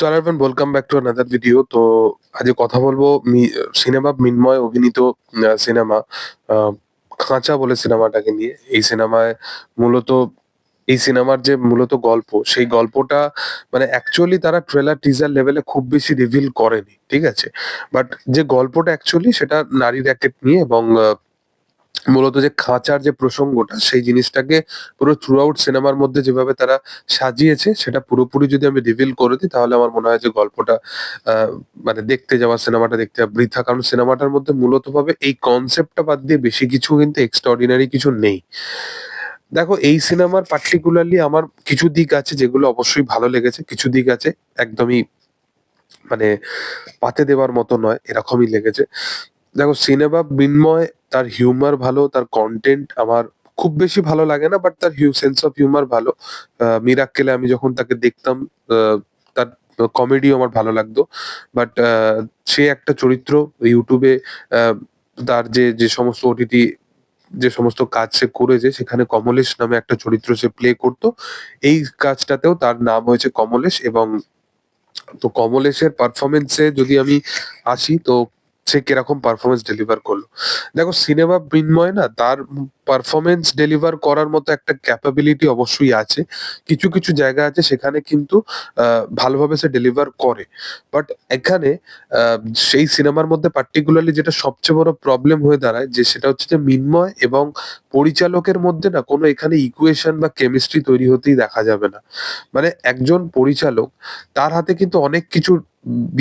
So everyone welcome back to another video. তো আজকে কথা বলবো সিনেমা মৃন্ময় অভিনীত সিনেমা আহ, খাঁচা বলে সিনেমাটাকে নিয়ে। এই সিনেমায় মূলত এই সিনেমার যে মূলত গল্প, সেই গল্পটা মানে অ্যাকচুয়ালি তারা ট্রেলার টিজার লেভেলে খুব বেশি রিভিল করেনি, ঠিক আছে? বাট যে গল্পটা অ্যাকচুয়ালি সেটা নারী র্যাকেট নিয়ে, এবং মূলত যে খাঁচার যে প্রসঙ্গটা সেই জিনিসটাকে পুরো থ্রু আউট সিনেমার মধ্যে যেভাবে তারা সাজিয়েছে সেটা পুরোপুরি যদি আমি রিভিল করে দিই তাহলে আমার মনে হয় যে গল্পটা আহ, মানে দেখতে যাওয়া, সিনেমাটা দেখতে যাওয়া বৃথা। কারণ সিনেমাটার মধ্যে মূলত ভাবে এই কনসেপ্টটা বাদ দিয়ে বেশি কিছু কিন্তু এক্সট্রাঅর্ডিনারি কিছু নেই। দেখো, এই সিনেমার পার্টিকুলারলি আমার কিছু দিক আছে যেগুলো অবশ্যই ভালো লেগেছে, কিছু দিক আছে একদমই মানে পাতে দেওয়ার মতো নয় এরকমই লেগেছে। দেখো, সিনেমা বিনময়, তার হিউমার ভালো, তার কন্টেন্ট আমার খুব বেশি ভালো লাগে না, বাট তার সেন্স অফ হিউমার ভালো। মিরাক্কেলে আমি যখন তাকে দেখতাম, তার কমেডিও আমার ভালো লাগতো। বাট সে একটা চরিত্র ইউটিউবে, আহ, তার যে যে সমস্ত ওটিটি যে সমস্ত কাজ সে করেছে সেখানে কমলেশ নামে একটা চরিত্র সে প্লে করতো। এই কাজটাতেও তার নাম হয়েছে কমলেশ। এবং তো কমলেশের পারফরমেন্সে যদি আমি আসি, তো সে কিরকম পারফরমেন্স ডেলিভার করলো। দেখো, সিনেমা মৃন্ময় না, তার পারফরমেন্স ডেলিভার করার মতো একটা ক্যাপাবিলিটি অবশ্যই আছে। কিছু কিছু জায়গা আছে সেখানে কিন্তু ভালোভাবে সে ডেলিভার করে। বাট এখানে আহ, সেই সিনেমার মধ্যে পার্টিকুলারলি যেটা সবচেয়ে বড় প্রবলেম হয়ে দাঁড়ায়, যে সেটা হচ্ছে যে মৃন্ময় এবং পরিচালকের মধ্যে না কোনো এখানে ইকুয়েশন বা কেমিস্ট্রি তৈরি হতেই দেখা যাবে না। মানে একজন পরিচালক, তার হাতে কিন্তু অনেক কিছু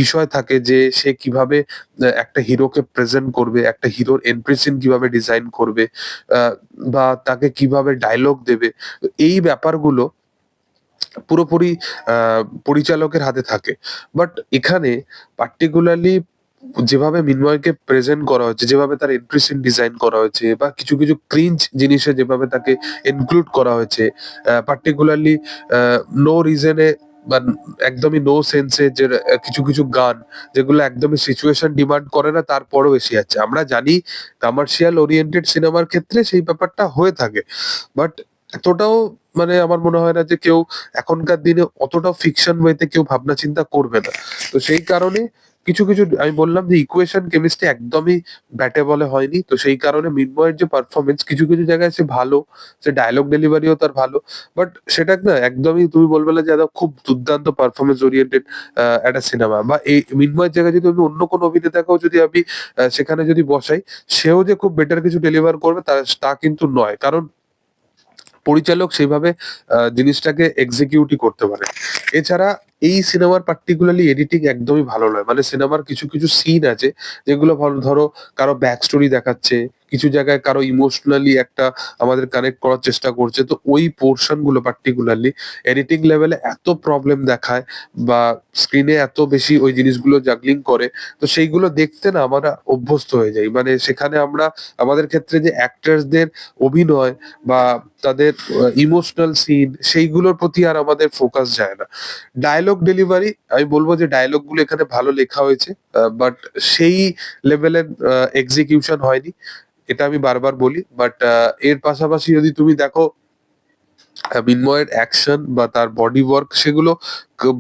বিষয় থাকে যে সে কিভাবে একটা হিরোকে প্রেজেন্ট করবে, একটা হিরোর এন্ট্রি সিন কিভাবে ডিজাইন করবে, আহ, বা তাকে কিভাবে ডায়লগ দেবে। তো এই ব্যাপারগুলো পুরোপুরি পরিচালকের হাতে থাকে। বাট এখানে পার্টিকুলারলি যেভাবে মিনময়কে প্রেজেন্ট করা হয়েছে, যেভাবে তার এন্ট্রি সিন ডিজাইন করা হয়েছে, বা কিছু কিছু ক্রিঞ্জ জিনিসে যেভাবে তাকে ইনক্লুড করা হয়েছে, পার্টিকুলারলি নো রিজনে বা একদমই নো সেন্সে, যে কিছু কিছু গান যেগুলো একদমই সিচুয়েশন ডিমান্ড করে না তারপরেও এসে যাচ্ছে। আমরা জানি কমার্শিয়াল ওরিয়েন্টেড সিনেমার ক্ষেত্রে সেই ব্যাপারটা হয়ে থাকে, বাট এতটাও মানে আমার মনে হয় না যে কেউ এখনকার দিনে অতটাও ফিকশন ওয়েতে কেউ ভাবনা চিন্তা করবে না। তো সেই কারণে কিছু কিছু আমি বললাম যে ইকুয়েশন কেমিস্ট্রি একদমই ব্যাটে বলে হয়নি। তো সেই কারণে মৃন্ময়ের যে পারফরমেন্স কিছু কিছু জায়গায় সে ভালো, সে ডায়লগ ডেলিভারিও তার ভালো। বাট সেটা না একদমই তুমি বলবে না যে একদম খুব দুর্দান্ত পারফরমেন্স ওরিয়েন্টেড একটা সিনেমা। বা এই মৃন্ময়ের জায়গায় যদি আমি অন্য কোনো অভিনেতাকেও যদি আমি সেখানে যদি বসাই, সেও যে খুব বেটার কিছু ডেলিভার করবে তা তা কিন্তু নয়। কারণ পরিচালক সেইভাবে জিনিসটাকে এক্সিকিউটই করতে পারে। এছাড়া এই সিনেমার পার্টিকুলারলি এডিটিং একদমই ভালো নয়। মানে সিনেমার কিছু কিছু সিন আছে যেগুলো ভালো, ধরো কারো ব্যাক স্টোরি দেখাচ্ছে, কিছু জায়গায় কারো ইমোশনালি একটা আমাদের কানেক্ট করার চেষ্টা করছে, তো ওই পোর্শন গুলো পার্টিকুলারলি এডিটিং লেভেলে এত প্রবলেম দেখায়, বা স্ক্রিনে এত বেশি ওই জিনিসগুলো জাগলিং করে, তো সেইগুলো দেখতে না আমরা অভ্যস্ত হয়ে যাই। মানে সেখানে আমরা আমাদের ক্ষেত্রে যে অ্যাক্টার্সদের অভিনয় বা তাদের ইমোশনাল সিন, সেইগুলোর প্রতি আর আমাদের ফোকাস যায় না। ডায়লগ ডেলিভারি, আমি বলবো যে ডায়লগ গুলো এখানে ভালো লেখা হয়েছে, বাট সেই লেভেলের এক্সিকিউশন হয়নি, এটা আমি বারবার বলি। বাট এর পাশাপাশি যদি তুমি দেখো, মৃন্ময়ের অ্যাকশন বা তার বডি ওয়ার্ক সেগুলো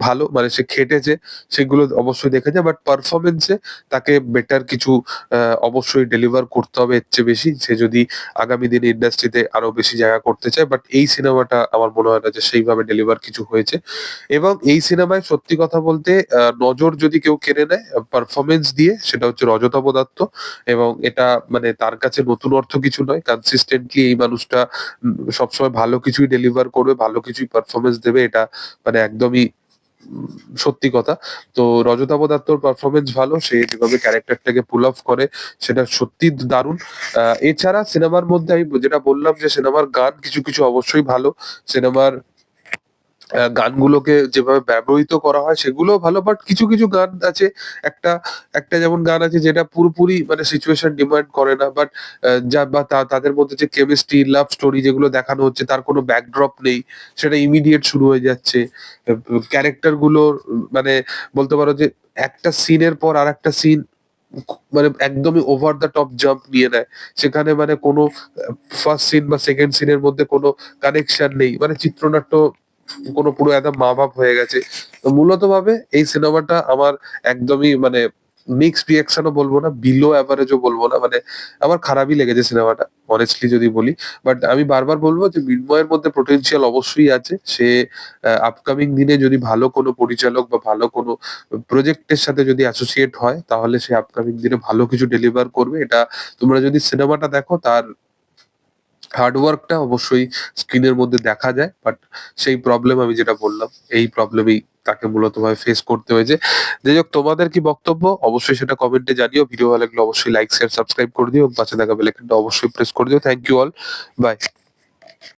ভালো, মানে সে খেটেছে, সেগুলো অবশ্যই দেখেছে। বাট পারফরমেন্সে তাকে বেটার কিছু অবশ্যই ডেলিভার করতে হবে এর চেয়ে বেশি, সে যদি আগামী দিনে ইন্ডাস্ট্রিতে আরো বেশি জায়গা করতে চায়। বাট এই সিনেমাটা আমার মনে হয় না যে সেইভাবে ডেলিভার কিছু হয়েছে। এবং এই সিনেমায় সত্যি কথা বলতে নজর যদি কেউ কেড়ে নেয় পারফরমেন্স দিয়ে, সেটা হচ্ছে রজতাভ দত্ত। এবং এটা মানে তার কাছে নতুন অর্থ কিছু নয়, কনসিস্টেন্টলি এই মানুষটা সবসময় ভালো কিছুই ডেলিভার করবে, ভালো কিছুই পারফরমেন্স দেবে, এটা মানে একদমই উম, সত্যি কথা। তো রজতাভ দত্তর পারফরমেন্স ভালো, সে যেভাবে ক্যারেক্টারটাকে পুল অফ করে সেটা সত্যি দারুণ। এছাড়া সিনেমার মধ্যে আমি যেটা বললাম যে সিনেমার গান কিছু কিছু অবশ্যই ভালো। সিনেমার গানগুলোকে যেভাবে ব্যবহৃত করা হয় সেগুলোও ভালো, বাট কিছু কিছু গান আছে, একটা একটা যেমন গান আছে যেটা পুরোপুরি মানে সিচুয়েশন ডিমান্ড করে না, বাট যা বা তাদের মধ্যে যে কেমিস্ট্রি, লাভ স্টোরি যেগুলো দেখানো হচ্ছে তার কোনো ব্যাকড্রপ নেই, সেটা ইমিডিয়েট শুরু হয়ে যাচ্ছে। ক্যারেক্টার গুলোর মানে বলতে পারো যে একটা সিনের পর আর একটা সিন মানে একদমই ওভার দ্য টপ জাম্প নিয়ে নেয়। সেখানে মানে কোনো ফার্স্ট সিন বা সেকেন্ড সিনের মধ্যে কোনো কানেকশন নেই, মানে চিত্রনাট্য কোনো পুরো একদম মা বাপ হয়ে গেছে। তো মূলত ভাবে এই সিনেমাটা আমার একদমই মানে মিক্সড রিঅ্যাকশনও বলবো না, বিলো এভারেজও বলবো না। মানে আমার খারাপই লেগেছে সিনেমাটা অনেস্টলি যদি বলি। বাট আমি বারবার বলবো যে মৃন্ময়ের মধ্যে পোটেনশিয়াল অবশ্যই আছে। সে আপকামিং দিনে যদি ভালো কোনো পরিচালক বা ভালো কোনো প্রজেক্টের সাথে যদি অ্যাসোসিয়েট হয় তাহলে সে আপকামিং দিনে ভালো কিছু ডেলিভার করবে। এটা তোমরা যদি সিনেমাটা দেখো তার হার্ডওয়ার্কটা অবশ্যই স্ক্রিনের মধ্যে দেখা যায়। বাট সেই প্রবলেম আমি যেটা বললাম, এই প্রবলেমেই তাকে মূলত ভাবে ফেস করতে হয়েছে। যাই হোক, তোমাদের কি বক্তব্য অবশ্যই সেটা কমেন্টে জানিও। ভিডিও ভালো লাগলে অবশ্যই লাইক, শেয়ার, সাবস্ক্রাইব করে দিও এবং পাশে থাকা বেল আইকনটা অবশ্যই প্রেস করে দিও। Thank you all. বাই।